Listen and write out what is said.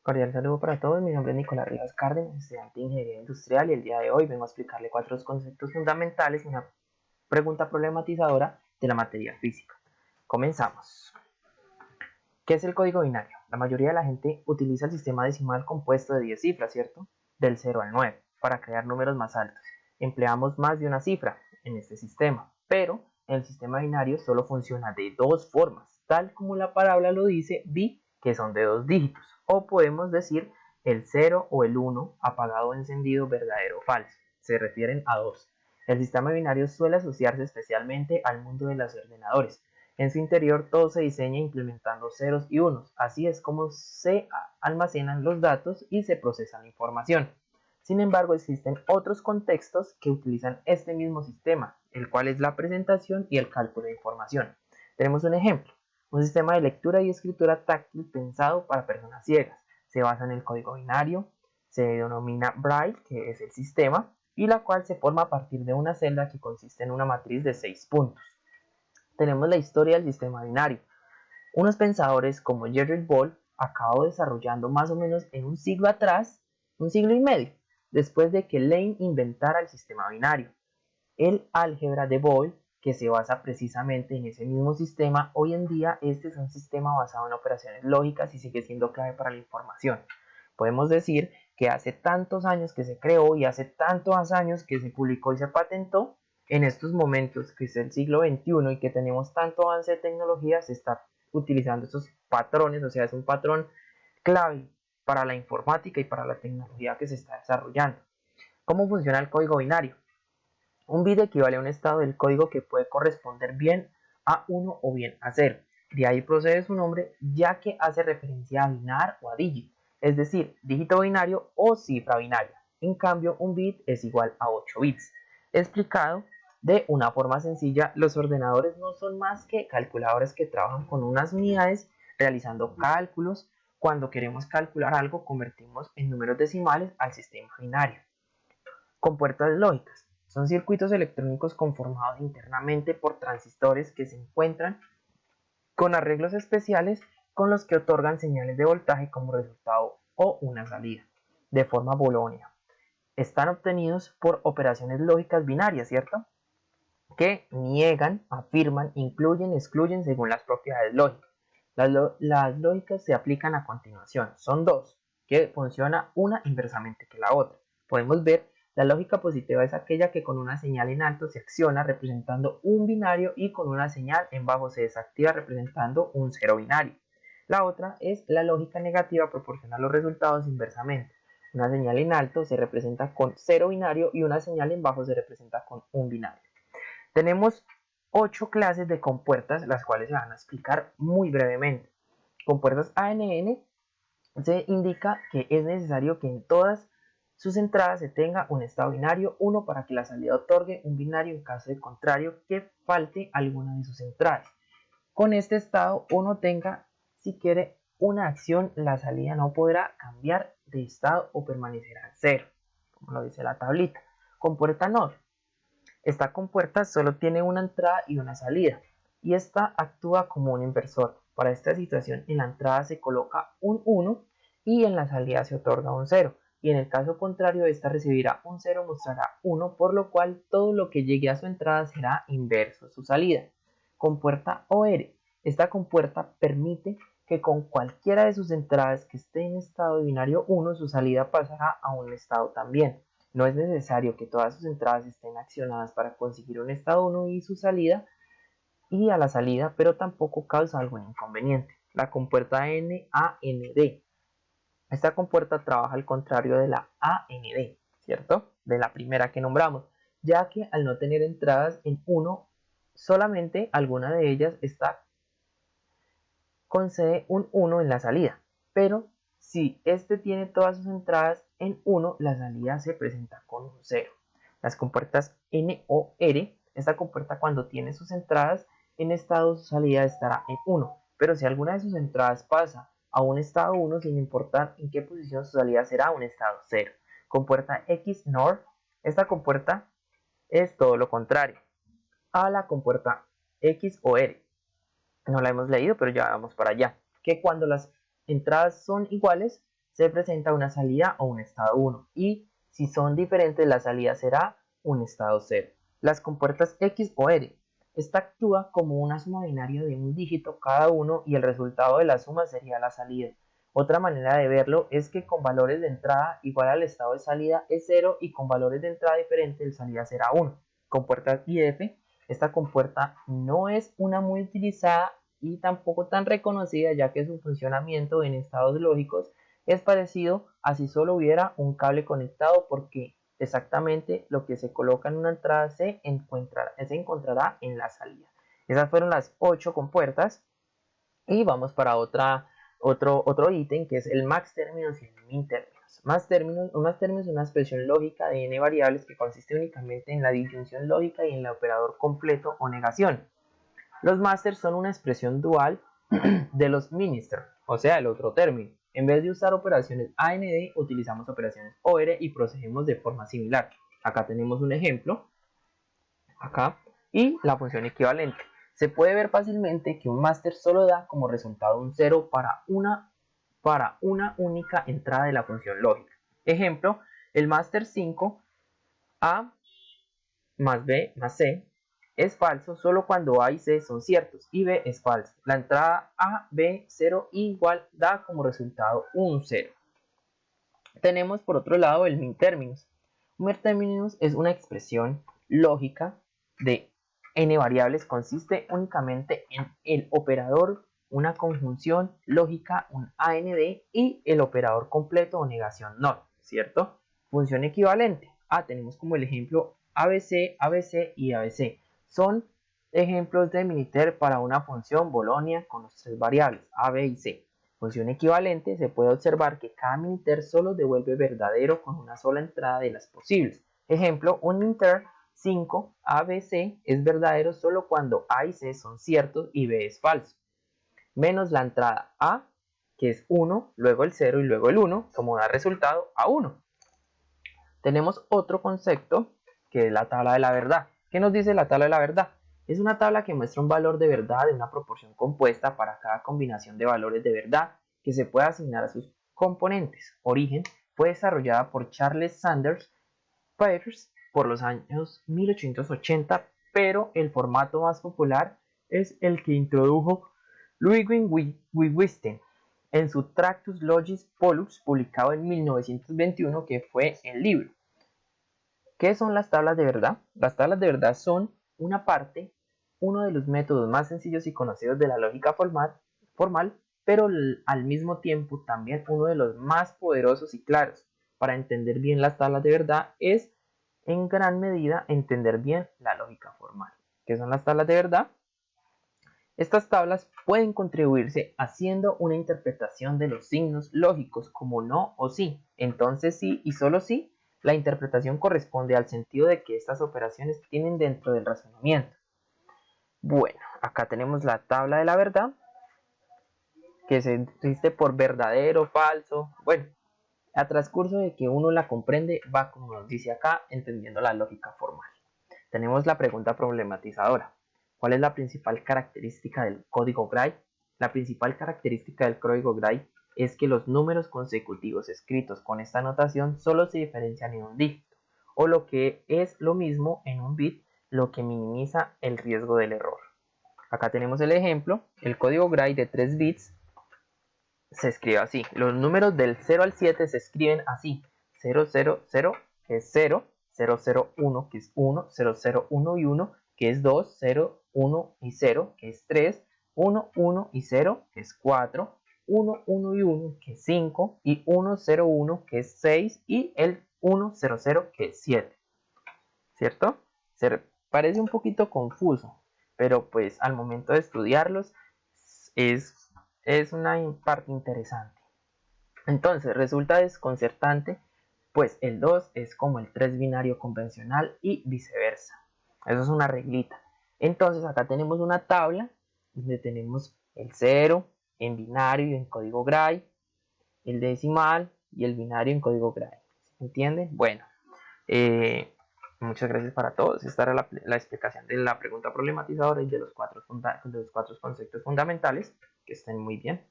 Cordial saludo para todos, mi nombre es Nicolás Rivas Cárdenas, estudiante de Ingeniería Industrial y el día de hoy vengo a explicarle cuatro conceptos fundamentales y una pregunta problematizadora de la materia física. Comenzamos. ¿Qué es el código binario? La mayoría de la gente utiliza el sistema decimal compuesto de 10 cifras, ¿cierto? Del 0 al 9, para crear números más altos. Empleamos más de una cifra en este sistema, pero el sistema binario solo funciona de dos formas, tal como la palabra lo dice, bi, que son de dos dígitos, o podemos decir el 0 o el 1, apagado o encendido, verdadero o falso. Se refieren a dos. El sistema binario suele asociarse especialmente al mundo de los ordenadores. En su interior todo se diseña implementando ceros y unos, así es como se almacenan los datos y se procesa la información. Sin embargo, existen otros contextos que utilizan este mismo sistema, el cual es la presentación y el cálculo de información. Tenemos un ejemplo, un sistema de lectura y escritura táctil pensado para personas ciegas. Se basa en el código binario, se denomina Braille, que es el sistema, y la cual se forma a partir de una celda que consiste en una matriz de 6 puntos. Tenemos la historia del sistema binario. Unos pensadores como Jerry Boyle acabó desarrollando más o menos en un siglo atrás, un siglo y medio, después de que Lane inventara el sistema binario. El álgebra de Boyle, que se basa precisamente en ese mismo sistema, hoy en día este es un sistema basado en operaciones lógicas y sigue siendo clave para la información. Podemos decir que hace tantos años que se creó y hace tantos años que se publicó y se patentó, en estos momentos que es el siglo XXI y que tenemos tanto avance de tecnología, se está utilizando estos patrones, o sea, es un patrón clave para la informática y para la tecnología que se está desarrollando. ¿Cómo funciona el código binario? Un bit equivale a un estado del código que puede corresponder bien a 1 o bien a 0. De ahí procede su nombre, ya que hace referencia a binar o a dígito, es decir, dígito binario o cifra binaria. En cambio, un bit es igual a 8 bits. Explicado de una forma sencilla, los ordenadores no son más que calculadores que trabajan con unas unidades realizando cálculos. Cuando queremos calcular algo, convertimos en números decimales al sistema binario. Compuertas lógicas. Son circuitos electrónicos conformados internamente por transistores que se encuentran con arreglos especiales con los que otorgan señales de voltaje como resultado o una salida, de forma bolónica. Están obtenidos por operaciones lógicas binarias, ¿cierto? Que niegan, afirman, incluyen, excluyen según las propiedades lógicas. Las lógicas se aplican a continuación. Son dos, que funciona una inversamente que la otra. Podemos ver, la lógica positiva es aquella que con una señal en alto se acciona representando un binario y con una señal en bajo se desactiva representando un cero binario. La otra es la lógica negativa, proporciona los resultados inversamente. Una señal en alto se representa con cero binario y una señal en bajo se representa con un binario. Tenemos 8 clases de compuertas, las cuales se van a explicar muy brevemente. Compuertas ANN se indica que es necesario que en todas sus entradas se tenga un estado binario, uno para que la salida otorgue un binario en caso de contrario que falte alguna de sus entradas. Con este estado uno tenga, si quiere, una acción, la salida no podrá cambiar de estado o permanecerá en cero, como lo dice la tablita. Compuerta NOR. Esta compuerta solo tiene una entrada y una salida, y esta actúa como un inversor. Para esta situación, en la entrada se coloca un 1 y en la salida se otorga un 0. Y en el caso contrario, esta recibirá un 0, mostrará 1, por lo cual todo lo que llegue a su entrada será inverso a su salida. Compuerta OR. Esta compuerta permite que con cualquiera de sus entradas que esté en estado de binario 1, su salida pasará a un estado también. No es necesario que todas sus entradas estén accionadas para conseguir un estado 1 y su salida y a la salida, pero tampoco causa algún inconveniente. La compuerta NAND. Esta compuerta trabaja al contrario de la AND, ¿cierto? De la primera que nombramos, ya que al no tener entradas en 1, solamente alguna de ellas está concede un 1 en la salida, pero si este tiene todas sus entradas en 1, la salida se presenta con un 0. Las compuertas NOR, esta compuerta cuando tiene sus entradas en estado, su salida estará en 1, pero si alguna de sus entradas pasa a un estado 1, sin importar en qué posición, su salida será un estado 0. Compuerta XNOR, esta compuerta es todo lo contrario a la compuerta XOR. No la hemos leído, pero ya vamos para allá. Que cuando las entradas son iguales, se presenta una salida o un estado 1 y si son diferentes la salida será un estado 0. Las compuertas X o R. Esta actúa como una suma binaria de un dígito cada uno y el resultado de la suma sería la salida. Otra manera de verlo es que con valores de entrada igual al estado de salida es 0 y con valores de entrada diferente el salida será 1. Compuerta IF. Esta compuerta no es una muy utilizada y tampoco tan reconocida ya que su funcionamiento en estados lógicos es parecido a si solo hubiera un cable conectado porque exactamente lo que se coloca en una entrada se encontrará en la salida. Esas fueron las 8 compuertas y vamos para otro ítem que es el max términos y el min términos. Más términos es una expresión lógica de n variables que consiste únicamente en la disyunción lógica y en el operador completo o negación. Los masters son una expresión dual de los minister, o sea, el otro término. En vez de usar operaciones AND, utilizamos operaciones OR y procedemos de forma similar. Acá tenemos un ejemplo, acá, y la función equivalente. Se puede ver fácilmente que un master solo da como resultado un 0 para una única entrada de la función lógica. Ejemplo, el master 5 A más B más C es falso solo cuando A y C son ciertos y B es falso. La entrada A, B, 0 igual da como resultado un 0. Tenemos por otro lado el min términos. Un min términos es una expresión lógica de n variables, consiste únicamente en el operador, una conjunción lógica, un AND y el operador completo o negación NOT, ¿cierto? Función equivalente. Tenemos como el ejemplo ABC, ABC y ABC. Son ejemplos de miniter para una función Bolonia con las tres variables A, B y C. Función equivalente, se puede observar que cada miniter solo devuelve verdadero con una sola entrada de las posibles. Ejemplo, un miniter 5 ABC es verdadero solo cuando A y C son ciertos y B es falso. Menos la entrada A, que es 1, luego el 0 y luego el 1, como da resultado a 1. Tenemos otro concepto que es la tabla de la verdad. ¿Qué nos dice la tabla de la verdad? Es una tabla que muestra un valor de verdad de una proporción compuesta para cada combinación de valores de verdad que se puede asignar a sus componentes. Origen fue desarrollada por Charles Sanders Peirce por los años 1880, pero el formato más popular es el que introdujo Ludwig Wittgenstein en su Tractus Logis Pollux, publicado en 1921, que fue el libro. ¿Qué son las tablas de verdad? Las tablas de verdad son uno de los métodos más sencillos y conocidos de la lógica formal, pero al mismo tiempo también uno de los más poderosos y claros. Para entender bien las tablas de verdad es en gran medida entender bien la lógica formal. ¿Qué son las tablas de verdad? Estas tablas pueden contribuirse haciendo una interpretación de los signos lógicos como no o sí. Entonces sí y solo sí, la interpretación corresponde al sentido de que estas operaciones tienen dentro del razonamiento. Bueno, acá tenemos la tabla de la verdad, que se existe por verdadero, falso. Bueno, a transcurso de que uno la comprende, va como nos dice acá, entendiendo la lógica formal. Tenemos la pregunta problematizadora. ¿Cuál es la principal característica del código Gray? La principal característica del código Gray es que los números consecutivos escritos con esta notación solo se diferencian en un dígito, o lo que es lo mismo en un bit, lo que minimiza el riesgo del error. Acá tenemos el ejemplo. El código Gray de 3 bits se escribe así. Los números del 0 al 7 se escriben así. 0, 0, 0, que es 0, 0, 0, 1, que es 1, 0, 0, 1 y 1, que es 2, 0, 1 y 0, que es 3, 1, 1 y 0, que es 4, 1, 1 y 1, que es 5, y 1, 0, 1, que es 6, y el 1, 0, 0, que es 7. ¿Cierto? Se parece un poquito confuso, pero pues al momento de estudiarlos es una parte interesante. Entonces resulta desconcertante, pues el 2 es como el 3 binario convencional y viceversa. Eso es una reglita. Entonces acá tenemos una tabla donde tenemos el 0 en binario y en código Gray, el decimal y el binario en código Gray. ¿Se entiende? Bueno, muchas gracias para todos. Esta era la explicación de la pregunta problematizadora y de los cuatro conceptos fundamentales. Que estén muy bien.